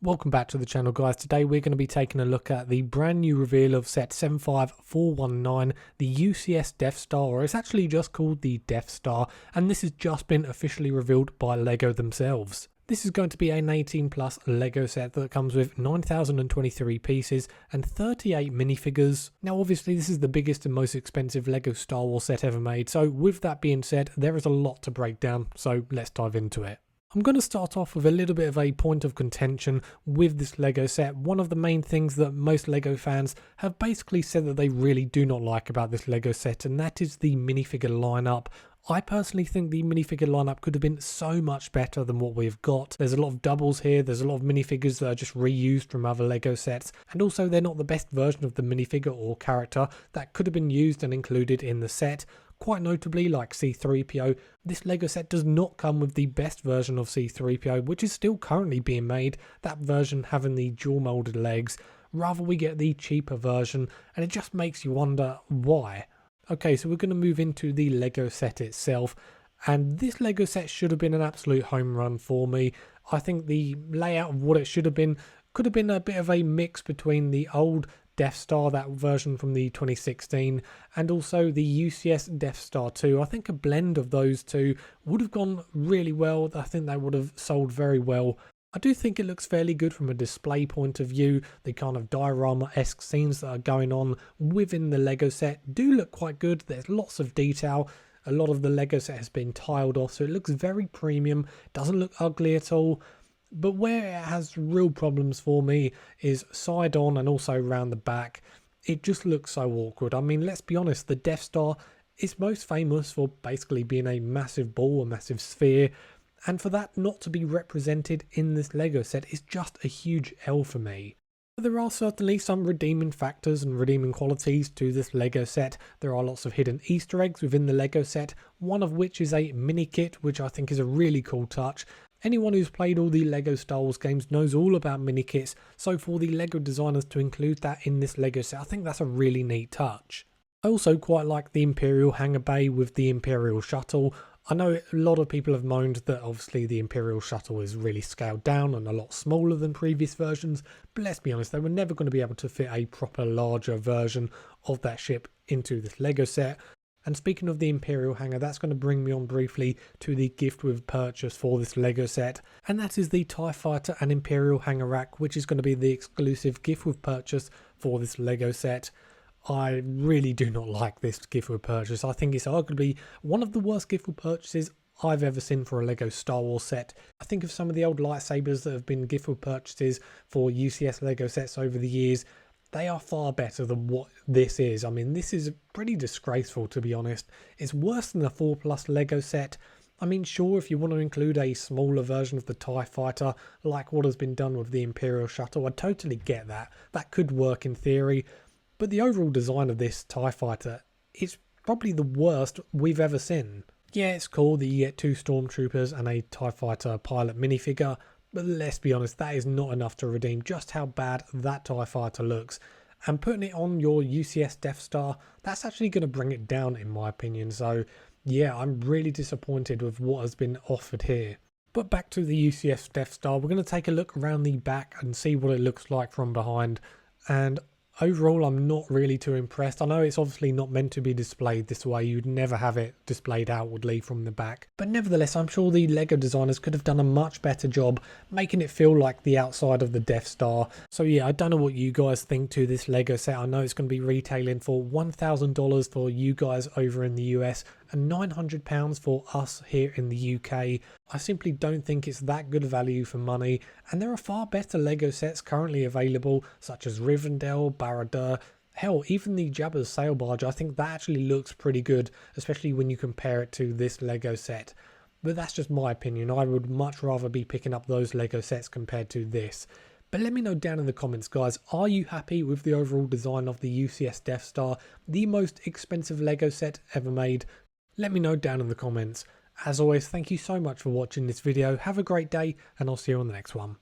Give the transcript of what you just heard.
Welcome back to the channel, guys. Today we're going to be taking a look at the brand new reveal of set 75419, the UCS Death Star, or it's actually just called the Death Star, and this has just been officially revealed by LEGO themselves. This is going to be an 18 plus LEGO set that comes with 9,023 pieces and 38 minifigures. Now obviously this is the biggest and most expensive LEGO Star Wars set ever made, so with that being said, there is a lot to break down, so let's dive into it. I'm going to start off with a little bit of a point of contention with this LEGO set. One of the main things that most LEGO fans have basically said that they really do not like about this LEGO set, and that is the minifigure lineup. I personally think the minifigure lineup could have been so much better than what we've got. There's a lot of doubles here, there's a lot of minifigures that are just reused from other LEGO sets, and also they're not the best version of the minifigure or character that could have been used and included in the set. Quite notably, like C-3PO, this LEGO set does not come with the best version of C-3PO, which is still currently being made, that version having the dual molded legs. Rather we get the cheaper version, and it just makes you wonder why. Okay, so we're going to move into the LEGO set itself, and this LEGO set should have been an absolute home run for me. I think the layout of what it should have been could have been a bit of a mix between the old Death Star, that version from the 2016, and also the UCS Death Star 2. I think a blend of those two would have gone really well. I think they would have sold very well. I do think it looks fairly good from a display point of view. The kind of diorama-esque scenes that are going on within the LEGO set do look quite good. There's lots of detail. A lot of the LEGO set has been tiled off, so it looks very premium. Doesn't look ugly at all. But where it has real problems for me is side on and also around the back. It just looks so awkward. I mean, let's be honest, the Death Star is most famous for basically being a massive ball, a massive sphere. And for that not to be represented in this LEGO set is just a huge L for me. There are certainly some redeeming factors and redeeming qualities to this LEGO set. There are lots of hidden Easter eggs within the LEGO set, one of which is a mini kit, which I think is a really cool touch. Anyone who's played all the LEGO Star Wars games knows all about mini kits, so for the LEGO designers to include that in this LEGO set, I think that's a really neat touch. I also quite like the Imperial hangar bay with the Imperial shuttle. I know a lot of people have moaned that obviously the Imperial shuttle is really scaled down and a lot smaller than previous versions, but let's be honest, they were never going to be able to fit a proper larger version of that ship into this LEGO set. And speaking of the Imperial hangar, that's going to bring me on briefly to the gift with purchase for this LEGO set, and that is the TIE Fighter and Imperial hangar rack, which is going to be the exclusive gift with purchase for this LEGO set. I really do not like this gift with purchase. I think it's arguably one of the worst gift with purchases I've ever seen for a LEGO Star Wars set. I think of some of the old lightsabers that have been gift with purchases for UCS LEGO sets over the years. They are far better than what this is. I mean, this is pretty disgraceful, to be honest. It's worse than the 4+ LEGO set. I mean, sure, if you want to include a smaller version of the TIE Fighter, like what has been done with the Imperial Shuttle, I totally get that. That could work in theory. But the overall design of this TIE Fighter is probably the worst we've ever seen. Yeah, it's cool that you get 2 Stormtroopers and a TIE Fighter pilot minifigure, but let's be honest, that is not enough to redeem just how bad that TIE Fighter looks. And putting it on your UCS Death Star, that's actually going to bring it down in my opinion. So yeah, I'm really disappointed with what has been offered here. But back to the UCS Death Star, we're going to take a look around the back and see what it looks like from behind. And overall, I'm not really too impressed. I know it's obviously not meant to be displayed this way. You'd never have it displayed outwardly from the back. But nevertheless, I'm sure the LEGO designers could have done a much better job making it feel like the outside of the Death Star. So yeah, I don't know what you guys think to this LEGO set. I know it's going to be retailing for $1,000 for you guys over in the US and £900 for us here in the UK. I simply don't think it's that good value for money, and there are far better LEGO sets currently available, such as Rivendell, Barad-dûr, hell, even the Jabba's sail barge. I think that actually looks pretty good, especially when you compare it to this LEGO set. But that's just my opinion. I would much rather be picking up those LEGO sets compared to this. But let me know down in the comments, guys, are you happy with the overall design of the UCS Death Star, the most expensive LEGO set ever made? Let me know down in the comments. As always, thank you so much for watching this video. Have a great day, and I'll see you on the next one.